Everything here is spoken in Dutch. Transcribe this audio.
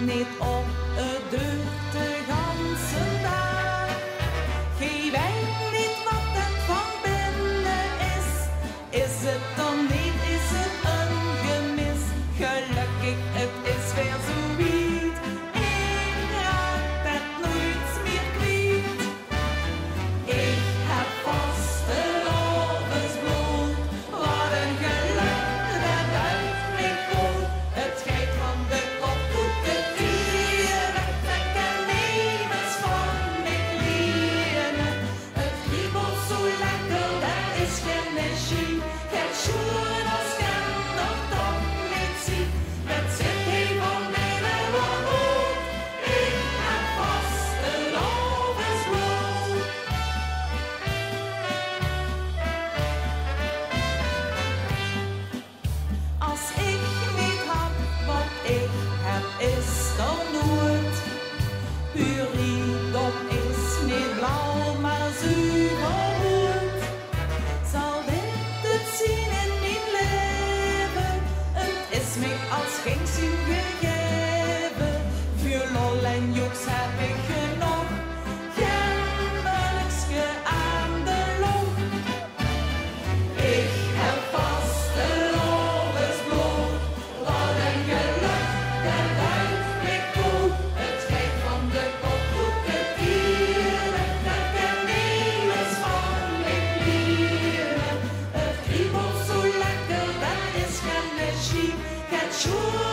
niet op het deur de ganse dag. Gij weet niet wat het van binnen is het dan niet, is het een gemis? Gelukkig, het is weer zoiets, ik raak het nooit meer kwijt. Ik heb vastelovensbloed, wat een geluk, dat duift mij goed. Het geit van de kopkoeketieren, dat kan niemand van mij leren. Het kriebelt zo lekker, dat is geen magie. Het schoen als kan nog toch niet zien. Het zit hier van mij wel goed, ik heb vastelovensbloed. Als ik niet had wat ik heb, is dan nooit. Uw rijkdom is niet blauw, maar zuiver rood. Zal dit het zien in mijn leven? Het is mij als geen zin gegeven. Voor lol en joks heb ik genoeg, geen melkske aan de long. Ik heb vastelovensbloed, wat een geluk, dat duift mij goed. Het geit van de kopkoeketieren, dat kan niemand van mij leren. Het kriebelt zo lekker, dat is geen magie. Het schoen